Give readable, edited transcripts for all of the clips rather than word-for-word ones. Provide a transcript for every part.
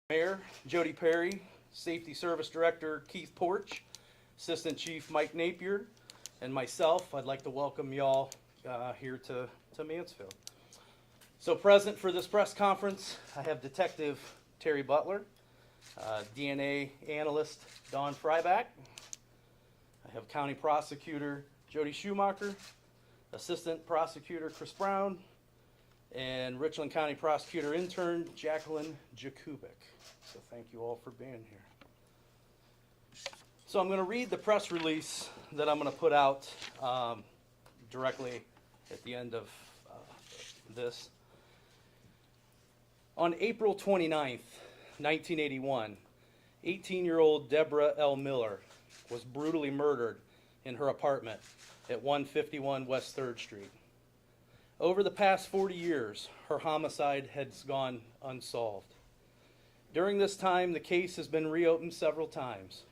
Mayor Jody Perry, Safety Service Director Keith Porch, Assistant Chief Mike Napier, and myself. I'd like to welcome y'all here to Mansfield. So present for this press conference, I have Detective Terry Butler, DNA Analyst Don Fryback. I have County Prosecutor Jody Schumacher, Assistant Prosecutor Chris Brown, and Richland County Prosecutor Intern Jacqueline Jakubik. So thank you all for being here. So I'm going to read the press release that I'm going to put out directly at the end of this. On April 29th, 1981, 18-year-old Deborah L. Miller was brutally murdered in her apartment at 151 West 3rd Street. Over the past 40 years, her homicide has gone unsolved. During this time, the case has been reopened several times.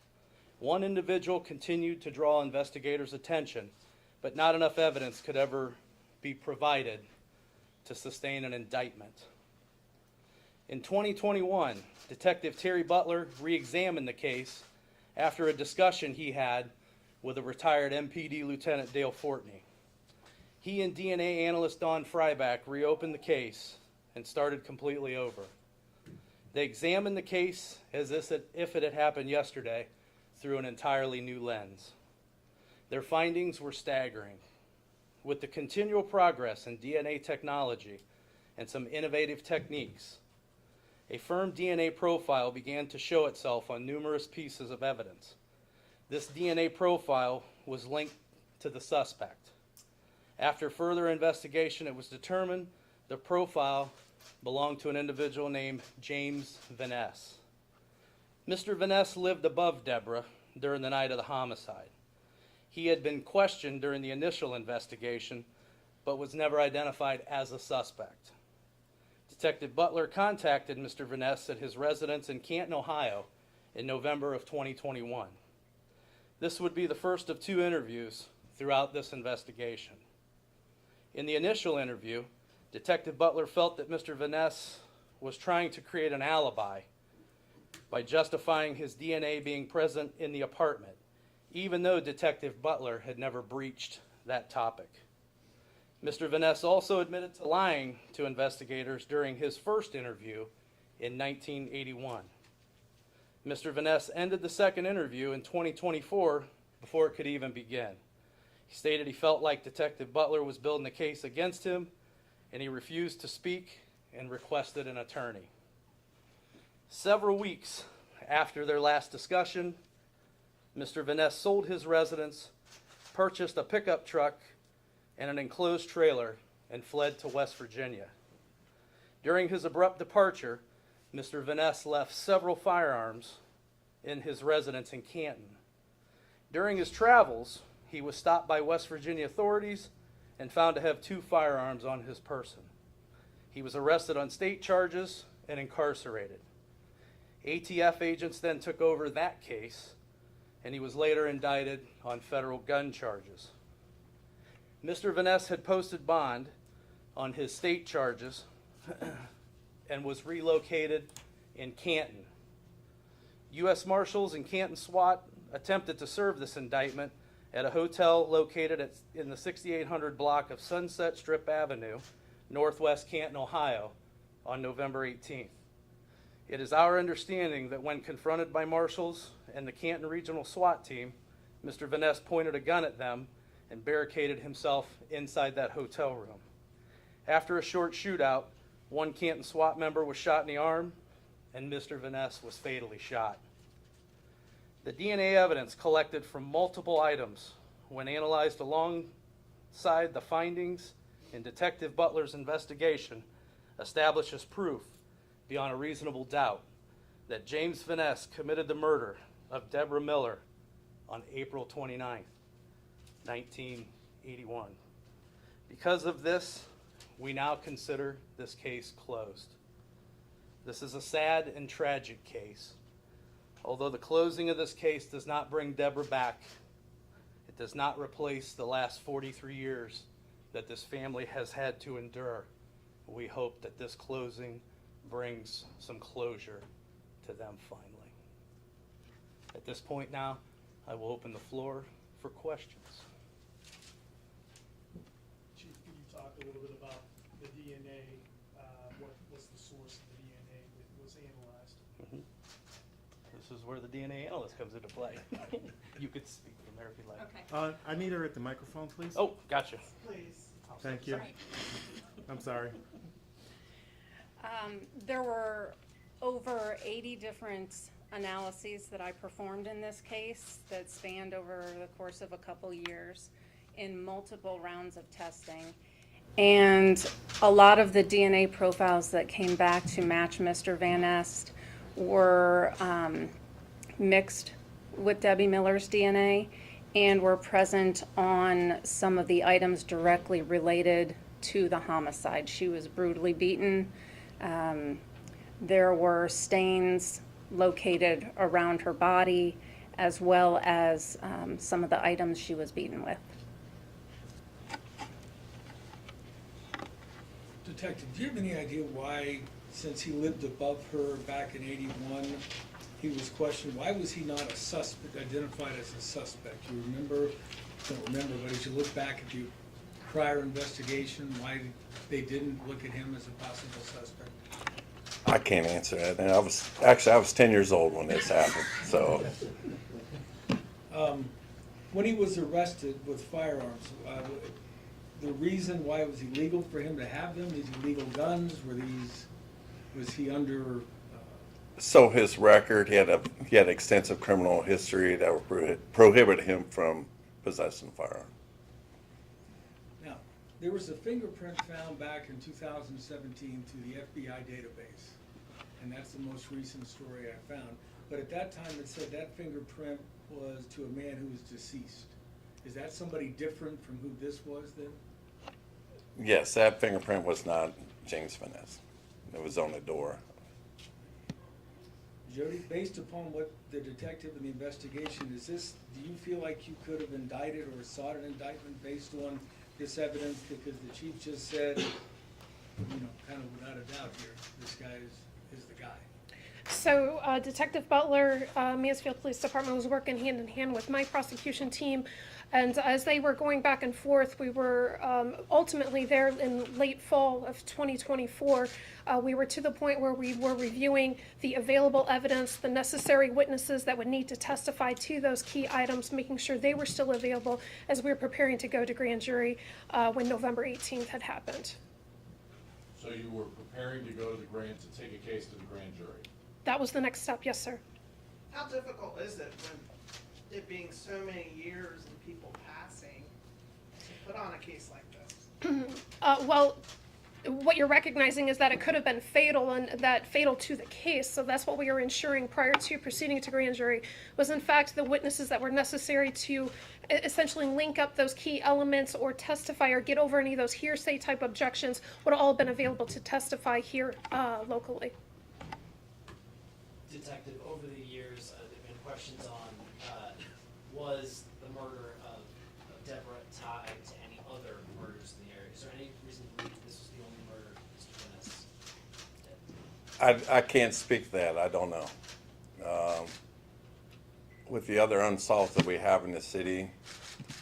One individual continued to draw investigators' attention, but not enough evidence could ever be provided to sustain an indictment. In 2021, Detective Terry Butler re-examined the case after a discussion he had with a retired MPD Lieutenant Dale Fortney. He and DNA analyst Don Fryback reopened the case and started completely over. They examined the case as if it had happened yesterday through an entirely new lens. Their findings were staggering. With the continual progress in DNA technology and some innovative techniques, a firm DNA profile began to show itself on numerous pieces of evidence. This DNA profile was linked to the suspect. After further investigation, it was determined the profile belonged to an individual named James Vaness. Mr. Vaness lived above Deborah during the night of the homicide. He had been questioned during the initial investigation, but was never identified as a suspect. Detective Butler contacted Mr. Vaness at his residence in Canton, Ohio in November of 2021. This would be the first of 2 interviews throughout this investigation. In the initial interview, Detective Butler felt that Mr. Vaness was trying to create an alibi by justifying his DNA being present in the apartment, even though Detective Butler had never breached that topic. Mr. Vaness also admitted to lying to investigators during his first interview in 1981. Mr. Vaness ended the second interview in 2024 before it could even begin. He stated he felt like Detective Butler was building a case against him, and he refused to speak and requested an attorney. Several weeks after their last discussion, Mr. Vaness sold his residence, purchased a pickup truck and an enclosed trailer, and fled to West Virginia. During his abrupt departure, Mr. Vaness left several firearms in his residence in Canton. During his travels, he was stopped by West Virginia authorities and found to have 2 firearms on his person. He was arrested on state charges and incarcerated. ATF agents then took over that case, and he was later indicted on federal gun charges. Mr. Vaness had posted bond on his state charges and was relocated in Canton. U.S. Marshals and Canton SWAT attempted to serve this indictment at a hotel located in the 6800 block of Sunset Strip Avenue, northwest Canton, Ohio, on November 18th. It is our understanding that when confronted by marshals and the Canton Regional SWAT team, Mr. Vaness pointed a gun at them and barricaded himself inside that hotel room. After a short shootout, one Canton SWAT member was shot in the arm, and Mr. Vaness was fatally shot. The DNA evidence collected from multiple items, when analyzed alongside the findings in Detective Butler's investigation, establishes proof beyond a reasonable doubt that James Vaness committed the murder of Deborah Miller on April 29, 1981. Because of this, we now consider this case closed. This is a sad and tragic case. Although the closing of this case does not bring Deborah back, it does not replace the last 43 years that this family has had to endure. We hope that this closing brings some closure to them finally. At this point now, I will open the floor for questions. Chief, can you talk a little bit about the DNA? What was the source of the DNA that was analyzed? This is where the DNA analyst comes into play. You could speak from there if you like. Okay. I need her at the microphone, please. Oh, gotcha. Please. Thank you. Sorry. I'm sorry. There were over 80 different analyses that I performed in this case that spanned over the course of a couple years in multiple rounds of testing. And a lot of the DNA profiles that came back to match Mr. Vaness were mixed with Debbie Miller's DNA and were present on some of the items directly related to the homicide. She was brutally beaten. There were stains located around her body, as well as some of the items she was beaten with. Detective, do you have any idea why, since he lived above her back in '81, he was questioned? Why was he not a suspect, identified as a suspect? You remember, don't remember, but as you look back at your prior investigation, why they didn't look at him as a possible suspect? I can't answer that. And I was 10 years old when this happened. So When he was arrested with firearms, the reason why it was illegal for him to have them, these illegal guns, was he under? so his record, he had extensive criminal history that would prohibit him from possessing a firearm. Now, there was a fingerprint found back in 2017 to the FBI database, and that's the most recent story I found. But at that time, it said that fingerprint was to a man who was deceased. Is that somebody different from who this was then? Yes, that fingerprint was not James Vaness. It was on the door. Jody, based upon what the detective and the investigation, do you feel like you could have indicted or sought an indictment based on this evidence? Because the chief just said, kind of without a doubt here, this guy is the guy. So Detective Butler, Mansfield Police Department, was working hand in hand with my prosecution team. And as they were going back and forth, we were ultimately there in late fall of 2024. We were to the point where we were reviewing the available evidence, the necessary witnesses that would need to testify to those key items, making sure they were still available as we were preparing to go to grand jury when November 18th had happened. So you were preparing to go to to take a case to the grand jury? That was the next step, yes, sir. How difficult is it when it being so many years and people passing to put on a case like this? Well, what you're recognizing is that it could have been fatal and that fatal to the case. So that's what we were ensuring prior to proceeding to grand jury was in fact the witnesses that were necessary to essentially link up those key elements or testify or get over any of those hearsay type objections would have all been available to testify here locally. Detective, over the years, there have been questions on, was the murder of Deborah tied to any other murders in the area? Is there any reason to believe this was the only murder Mr. Vaness did? I can't speak to that. I don't know. With the other unsolved that we have in the city,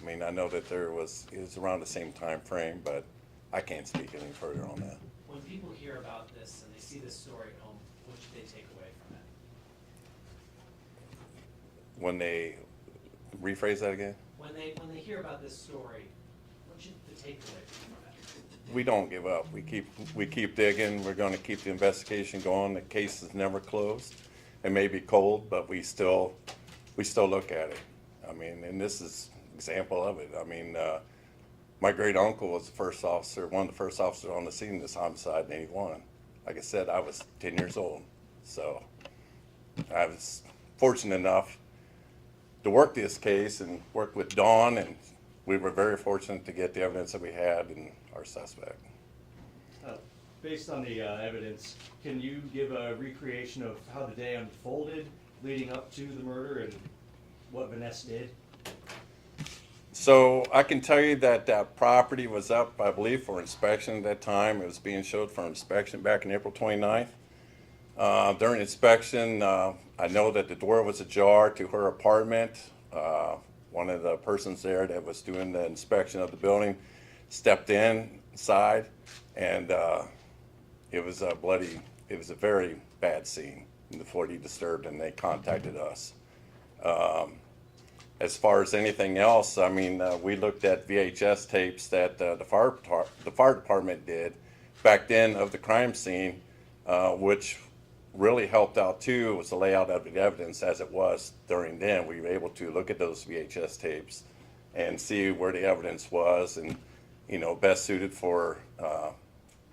I mean, I know that it was around the same time frame, but I can't speak any further on that. When people hear about this and they see this story at home, what should they take away from it? When they rephrase that again? When they hear about this story, what should the takeaway be from it? We don't give up. We keep digging. We're going to keep the investigation going. The case is never closed. It may be cold, but we still look at it. I mean, and this is an example of it. I mean, my great uncle was the first officer, one of the first officers on the scene of this homicide in '81. Like I said, I was 10 years old, so I was fortunate enough to work this case and work with Dawn, and we were very fortunate to get the evidence that we had and our suspect. Based on the evidence, can you give a recreation of how the day unfolded leading up to the murder and what Vaness did? So I can tell you that that property was up, I believe, for inspection at that time. It was being showed for inspection back on April 29th. During inspection, I know that the door was ajar to her apartment. One of the persons there that was doing the inspection of the building stepped inside, and it was a very bad scene before he disturbed, and they contacted us. As far as anything else, I mean, we looked at VHS tapes that the fire department did back then of the crime scene, which really helped out too, was the layout of the evidence as it was during then. We were able to look at those VHS tapes and see where the evidence was and, you know, best suited for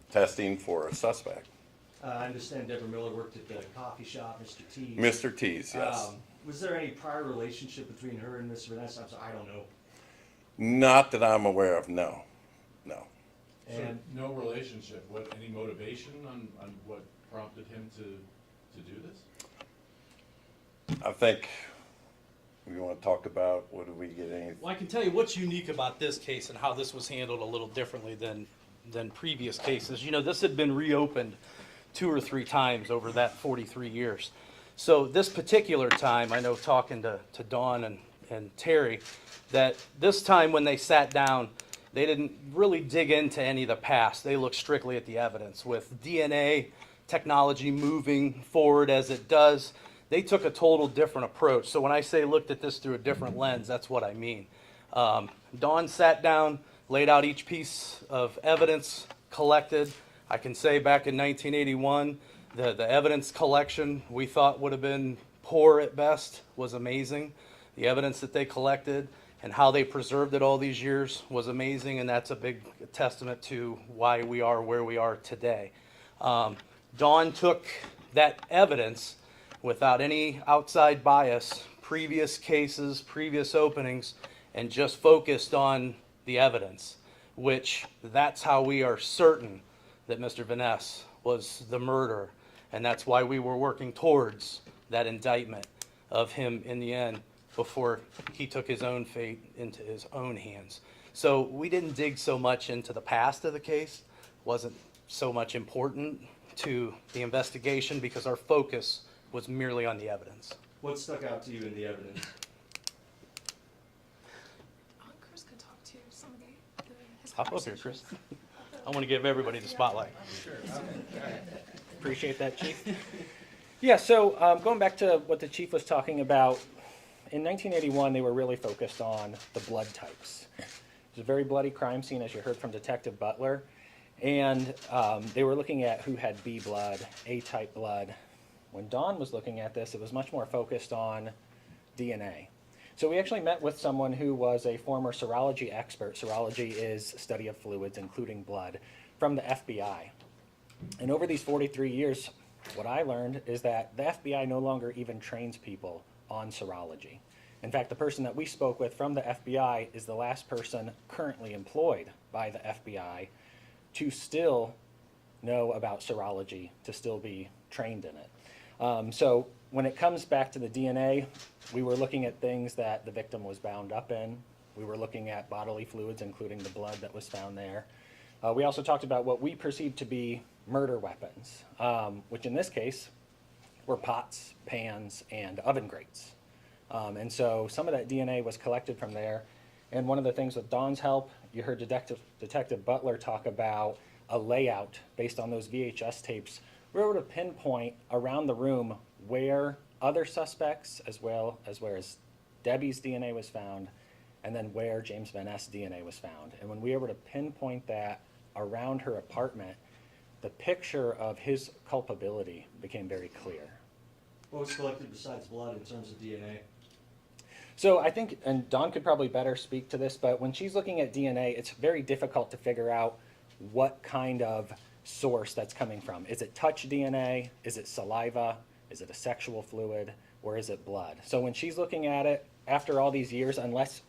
testing for a suspect. I understand Deborah Miller worked at the coffee shop, Mr. T's. Mr. T's, yes. Was there any prior relationship between her and Miss Vaness? I don't know. Not that I'm aware of, no, no. So And no relationship, any motivation on what prompted him to do this? I think we want to talk about, what do we get any? Well, I can tell you what's unique about this case and how this was handled a little differently than previous cases. You know, this had been reopened 2 or 3 times over that 43 years. So this particular time, I know talking to Dawn and Terry, that this time when they sat down, they didn't really dig into any of the past. They looked strictly at the evidence. With DNA technology moving forward as it does, they took a total different approach. So when I say looked at this through a different lens, that's what I mean. Dawn sat down, laid out each piece of evidence collected. I can say back in 1981, the evidence collection we thought would have been poor at best was amazing. The evidence that they collected and how they preserved it all these years was amazing, and that's a big testament to why we are where we are today. Dawn took that evidence without any outside bias, previous cases, previous openings, and just focused on the evidence, which that's how we are certain that Mr. Vaness was the murderer, and that's why we were working towards that indictment of him in the end before he took his own fate into his own hands. So we didn't dig so much into the past of the case, wasn't so much important to the investigation because our focus was merely on the evidence. what stuck out to you in the evidence? Chris could talk to some of his Hop up here, Chris. I want to give everybody the spotlight. Appreciate that, Chief. Yeah, so going back to what the Chief was talking about, in 1981, they were really focused on the blood types. It was a very bloody crime scene, as you heard from Detective Butler, and they were looking at who had B blood, A-type blood. When Dawn was looking at this, it was much more focused on DNA. So we actually met with someone who was a former serology expert. Serology is study of fluids, including blood, from the FBI. And over these 43 years, what I learned is that the FBI no longer even trains people on serology. In fact, the person that we spoke with from the FBI is the last person currently employed by the FBI to still know about serology, to still be trained in it. So when it comes back to the DNA, we were looking at things that the victim was bound up in. We were looking at bodily fluids, including the blood that was found there. We also talked about what we perceived to be murder weapons, which in this case were pots, pans, and oven grates. And so some of that DNA was collected from there. And one of the things with Dawn's help, you heard Detective Butler talk about a layout based on those VHS tapes. We were able to pinpoint around the room where other suspects, as well as where Debbie's DNA was found, and then where James Vaness' DNA was found. And when we were able to pinpoint that around her apartment, the picture of his culpability became very clear. What was collected besides blood in terms of DNA? So I think, and Dawn could probably better speak to this, but when she's looking at DNA, it's very difficult to figure out what kind of source that's coming from. Is it touch DNA? Is it saliva? Is it a sexual fluid? Or is it blood? So when she's looking at it, after all these years, unless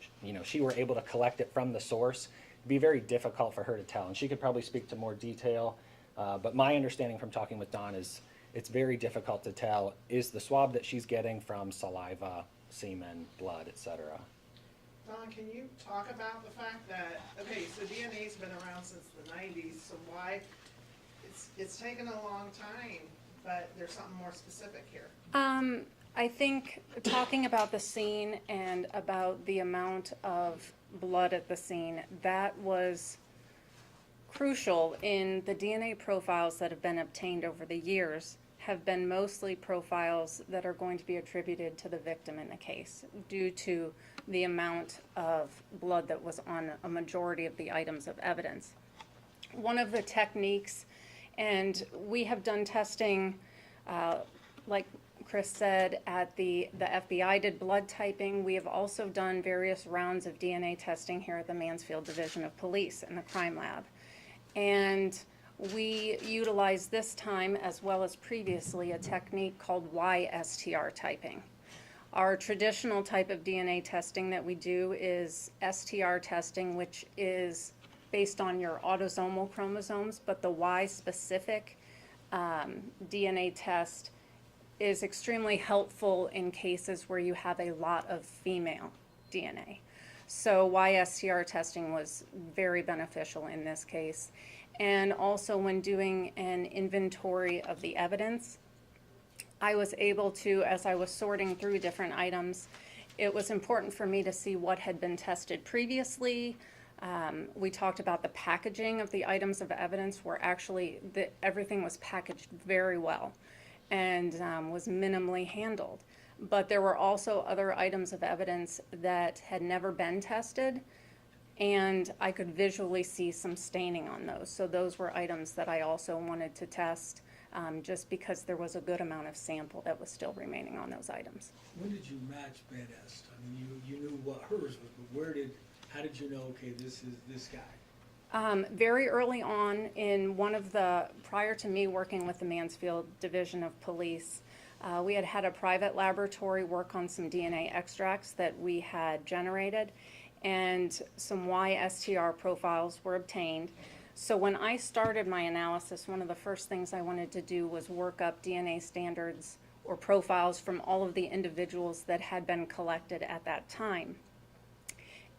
she were able to collect it from the source, it'd be very difficult for her to tell. And she could probably speak to more detail. But my understanding from talking with Dawn is it's very difficult to tell, is the swab that she's getting from saliva, semen, blood, etc. Don, can you talk about the fact that, okay, so DNA's been around since the 90s, so why, it's taken a long time but there's something more specific here. I think talking about the scene and about the amount of blood at the scene, that was crucial in the DNA profiles that have been obtained over the years have been mostly profiles that are going to be attributed to the victim in the case due to the amount of blood that was on a majority of the items of evidence. One of the techniques, and we have done testing, like Chris said, at the FBI did blood typing. We have also done various rounds of DNA testing here at the Mansfield Division of Police in the crime lab. And we utilize this time, as well as previously, a technique called YSTR typing. Our traditional type of DNA testing that we do is STR testing, which is based on your autosomal chromosomes, but the Y-specific DNA test is extremely helpful in cases where you have a lot of female DNA. So YSTR testing was very beneficial in this case. And also when doing an inventory of the evidence, I was able to, as I was sorting through different items, it was important for me to see what had been tested previously. We talked about the packaging of the items of evidence where actually everything was packaged very well and was minimally handled. But there were also other items of evidence that had never been tested, and I could visually see some staining on those. So those were items that I also wanted to test, just because there was a good amount of sample that was still remaining on those items. When did you match Vaness? I mean, you knew what hers was, but how did you know, okay, this is this guy? Very early on prior to me working with the Mansfield Division of Police, we had a private laboratory work on some DNA extracts that we had generated, and some YSTR profiles were obtained. So when I started my analysis, one of the first things I wanted to do was work up DNA standards or profiles from all of the individuals that had been collected at that time.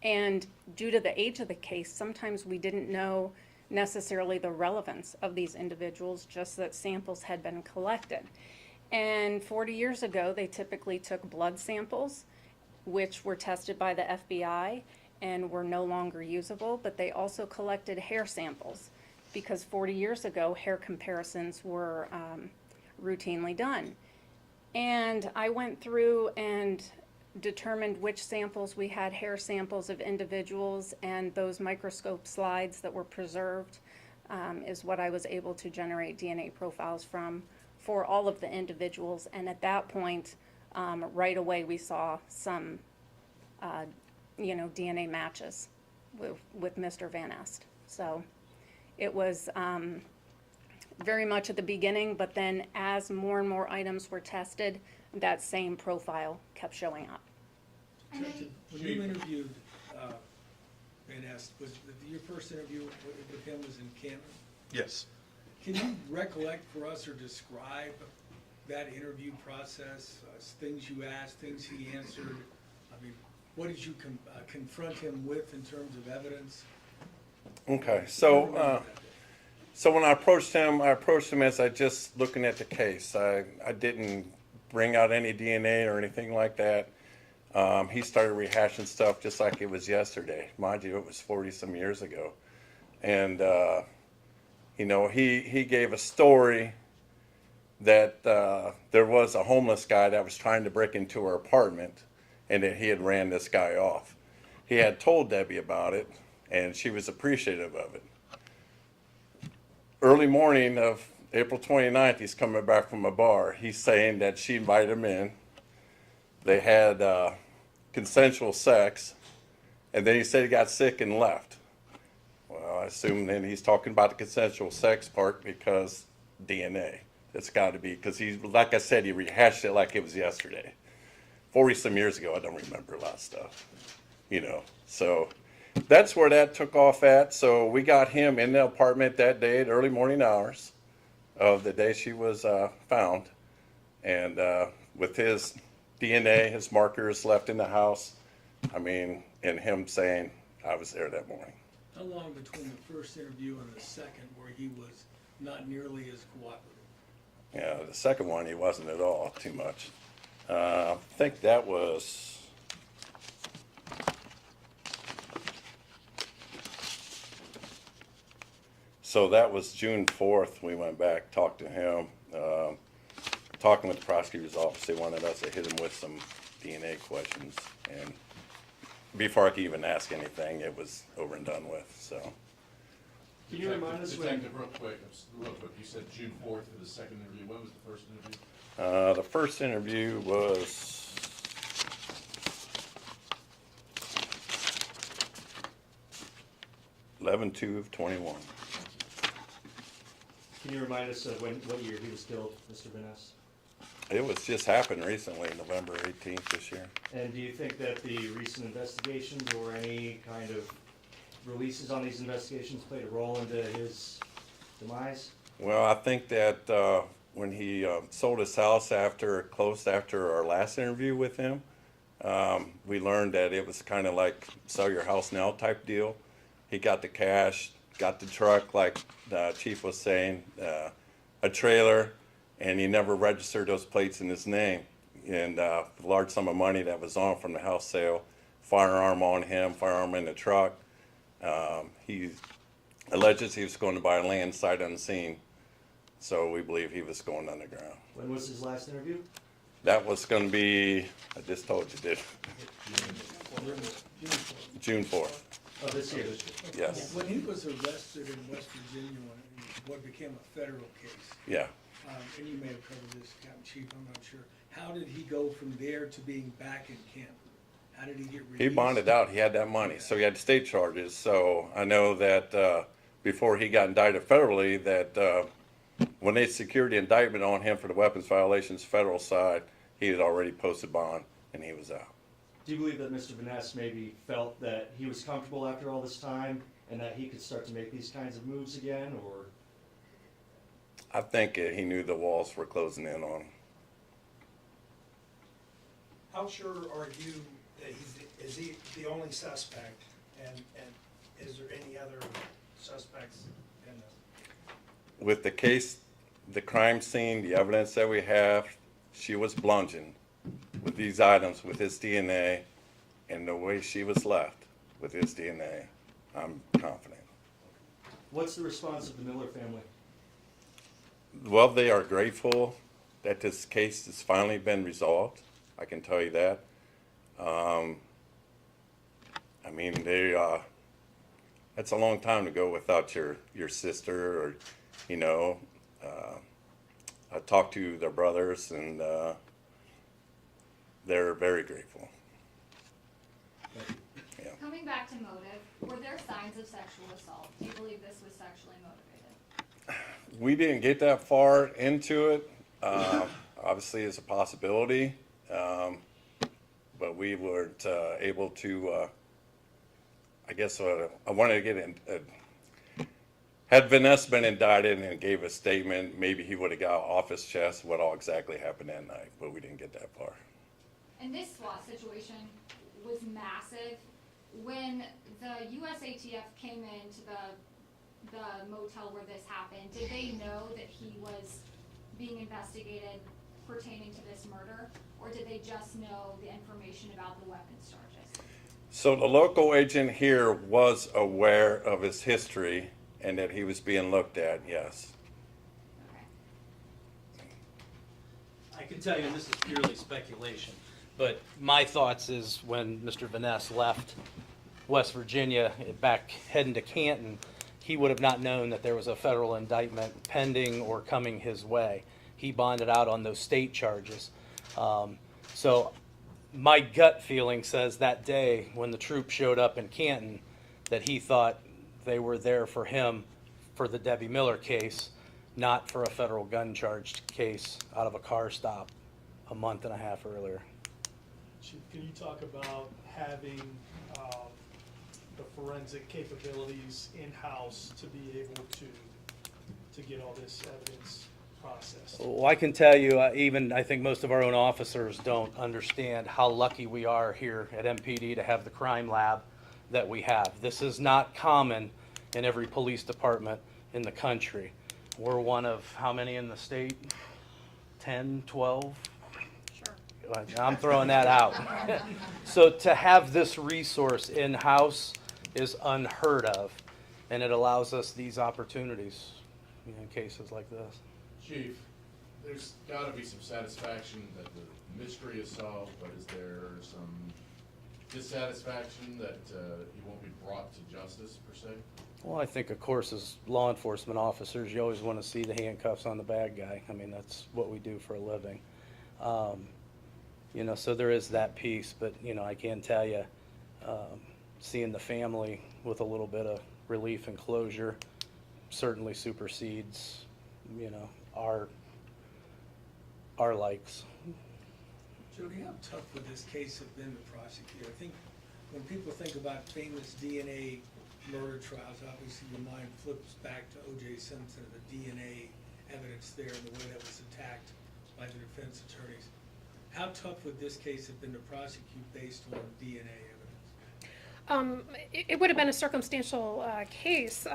And due to the age of the case, sometimes we didn't know necessarily the relevance of these individuals, just that samples had been collected. And 40 years ago, they typically took blood samples, which were tested by the FBI and were no longer usable, but they also collected hair samples because 40 years ago, hair comparisons were routinely done. And I went through and determined which samples we had hair samples of individuals, and those microscope slides that were preserved is what I was able to generate DNA profiles from for all of the individuals. And at that point, right away we saw some DNA matches with Mr. Vaness. So it was very much at the beginning, but then as more and more items were tested, that same profile kept showing up. When you interviewed Vaness, was your first interview with him was in Canton? Yes. Can you recollect for us or describe that interview process, things you asked, things he answered? I mean, what did you confront him with in terms of evidence? Okay, so when I approached him as I just looking at the case. I didn't bring out any DNA or anything like that. He started rehashing stuff just like it was yesterday. Mind you, it was 40-some years ago. And, he gave a story that there was a homeless guy that was trying to break into her apartment and that he had ran this guy off. He had told Debbie about it, and she was appreciative of it. Early morning of April 29th, he's coming back from a bar. He's saying that she invited him in. They had consensual sex, and then he said he got sick and left. Well, I assume then he's talking about the consensual sex part because DNA. It's got to be, because like I said, he rehashed it like it was yesterday. 40-some years ago, I don't remember a lot of stuff, So that's where that took off at. So we got him in the apartment that day at early morning hours of the day she was found. And with his DNA, his markers left in the house, and him saying, I was there that morning. How long between the first interview and the second where he was not nearly as cooperative? Yeah, the second one, he wasn't at all too much. I think that was, so that was June 4th. We went back, talked to him, talking with the prosecutor's office. They wanted us to hit him with some DNA questions. And before I could even ask anything, it was over and done with, so. Can you remind us when? Detective, real quick, you said June 4th for the second interview. When was the first interview? The first interview was 11/2/21. Can you remind us of what year he was killed, Mr. Vaness? It was just happened recently, November 18th this year. And do you think that the recent investigations or any kind of releases on these investigations played a role into his demise? Well, I think that when he sold his house close after our last interview with him, we learned that it was kind of like sell your house now type deal. He got the cash, got the truck, like the chief was saying, a trailer, and he never registered those plates in his name. And the large sum of money that was on from the house sale, firearm on him, firearm in the truck. He alleges he was going to buy land sight unseen, so we believe he was going underground. When was his last interview? That was going to be, I just told you, June 4th. Oh, this year. Yes. When he was arrested in West Virginia, what became a federal case, Yeah. and you may have covered this, Captain Chief, I'm not sure, how did he go from there to being back in Canton? How did he get released? He bonded out. He had that money, so he had state charges. So I know that before he got indicted federally, that when they secured the indictment on him for the weapons violations federal side, he had already posted bond and he was out. Do you believe that Mr. Vaness maybe felt that he was comfortable after all this time and that he could start to make these kinds of moves again, or? I think he knew the walls were closing in on him. How sure are you that is he the only suspect, and is there any other suspects in this? With the case, the crime scene, the evidence that we have, she was bludgeoned with these items, with his DNA, and the way she was left with his DNA, I'm confident. What's the response of the Miller family? Well, they are grateful that this case has finally been resolved. I can tell you that. I mean, it's a long time to go without your sister, or, you know. I talked to their brothers, and they're very grateful. Yeah. Coming back to motive, were there signs of sexual assault? Do you believe this was sexually motivated? We didn't get that far into it. Obviously, it's a possibility, but we weren't able to. I guess I wanted to get in. Had Vaness been indicted and gave a statement, maybe he would have got off his chest what all exactly happened that night, but we didn't get that far. And this SWAT situation was massive. When the USATF came into the motel where this happened, did they know that he was being investigated pertaining to this murder, or did they just know the information about the weapons charges? So the local agent here was aware of his history and that he was being looked at, yes. Okay. I can tell you, and this is purely speculation, but my thoughts is when Mr. Vaness left West Virginia, back heading to Canton, he would have not known that there was a federal indictment pending or coming his way. He bonded out on those state charges. So my gut feeling says that day when the troops showed up in Canton that he thought they were there for him for the Debbie Miller case, not for a federal gun charged case out of a car stop a month and a half earlier. Chief, can you talk about having the forensic capabilities in-house to be able to get all this evidence processed? Well, I can tell you, even I think most of our own officers don't understand how lucky we are here at MPD to have the crime lab that we have. This is not common in every police department in the country. We're one of how many in the state? 10, 12. Sure. I'm throwing that out. So to have this resource in-house is unheard of, and it allows us these opportunities, you know, in cases like this. Chief, there's gotta be some satisfaction that the mystery is solved, but is there some dissatisfaction that he won't be brought to justice, per se? Well, I think, of course, as law enforcement officers, you always want to see the handcuffs on the bad guy. I mean, that's what we do for a living. You know, so there is that piece, but, you know, I can tell you, seeing the family with a little bit of relief and closure certainly supersedes, you know, our likes. Jody, how tough would this case have been to prosecute? I think when people think about famous DNA murder trials, obviously your mind flips back to O.J. Simpson, the DNA evidence there and the way that was attacked by the defense attorneys. How tough would this case have been to prosecute based on DNA evidence? It would have been a circumstantial case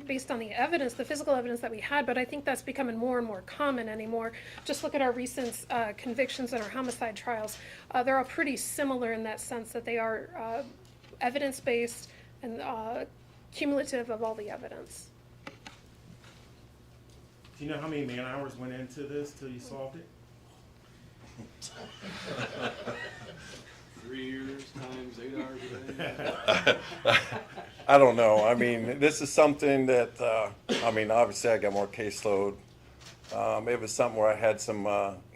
based on the evidence, the physical evidence that we had, but I think that's becoming more and more common anymore. Just look at our recent convictions in our homicide trials. They're all pretty similar in that sense that they are evidence-based and cumulative of all the evidence. Do you know how many man hours went into this till you solved it? 3 years times 8 hours a day. I don't know. I mean, this is something that, I mean, obviously I got more caseload. It was something where I had some,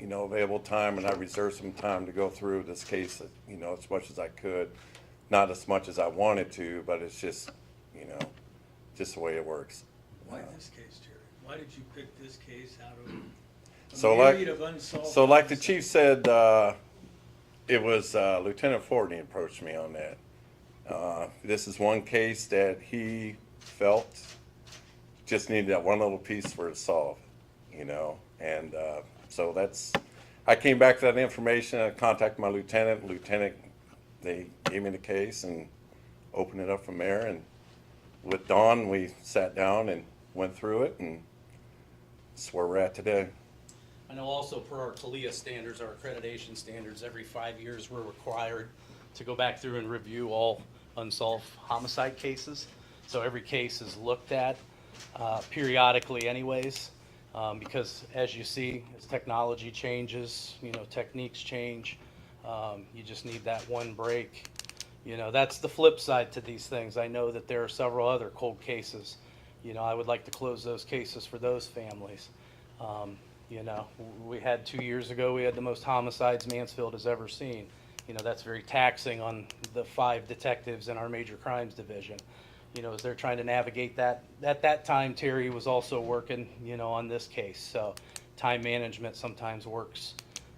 you know, available time, and I reserved some time to go through this case, you know, as much as I could. Not as much as I wanted to, but it's just, you know, just the way it works. Why this case, Jerry? Why did you pick this case out of So a myriad of unsolved so like the homicides? chief said, it was Lieutenant Fortney approached me on that. This is one case that he felt just needed that one little piece for it to solve, you know. And so that's, I came back to that information. I contacted my lieutenant. They gave me the case and opened it up from there. And with Dawn, we sat down and went through it, and that's where we're at today. I know also per our CALIA standards, our accreditation standards, every 5 years we're required to go back through and review all unsolved homicide cases. So every case is looked at periodically anyways, because as you see, as technology changes, you know, techniques change, you just need that one break. You know, that's the flip side to these things. I know that there are several other cold cases. You know, I would like to close those cases for those families. You know, we had 2 years ago, we had the most homicides Mansfield has ever seen. You know, that's very taxing on the 5 detectives in our major crimes division. You know, as they're trying to navigate that. At that time, Terry was also working, you know, on this case. So time management sometimes works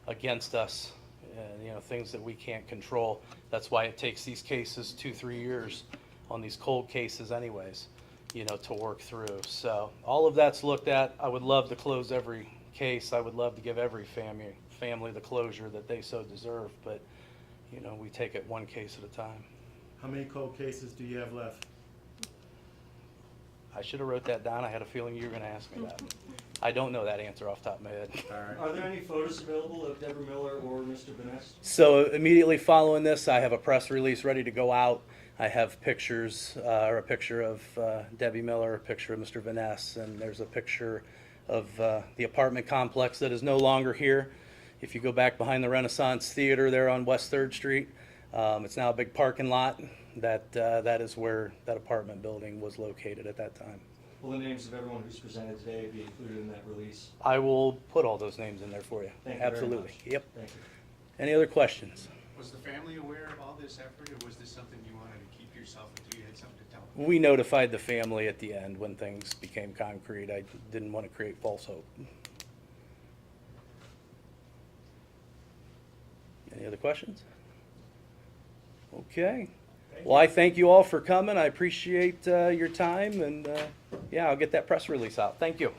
against us, you know, things that we can't control. That's why it takes these cases 2-3 years on these cold cases anyways, you know, to work through. So all of that's looked at. I would love to close every case. I would love to give every family the closure that they so deserve, but, you know, we take it one case at a time. How many cold cases do you have left? I should have wrote that down. I had a feeling you were going to ask me that. I don't know that answer off the top of my head. All right. Are there any photos available of Deborah Miller or Mr. Vaness? So immediately following this, I have a press release ready to go out. I have pictures, or a picture of Debbie Miller, a picture of Mr. Vaness, and there's a picture of the apartment complex that is no longer here. If you go back behind the Renaissance Theater there on West 3rd Street, it's now a big parking lot. That is where that apartment building was located at that time. Will the names of everyone who's presented today be included in that release? I will put all those names in there for you. Thank you very Absolutely. much. Yep. Thank you. Any other questions? Was the family aware of all this effort, or was this something you wanted to keep yourself until you had something to tell them? We notified the family at the end when things became concrete. I didn't want to create false hope. Any other questions? Okay. Well, I thank you all for coming. I appreciate your time, and yeah, I'll get that press release out. Thank you.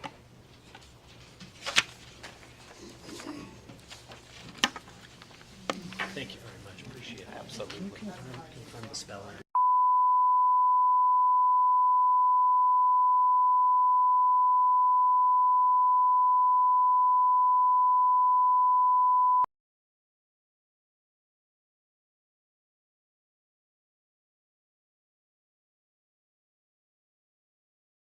Thank you very much, appreciate it. Absolutely. Confirm the spelling.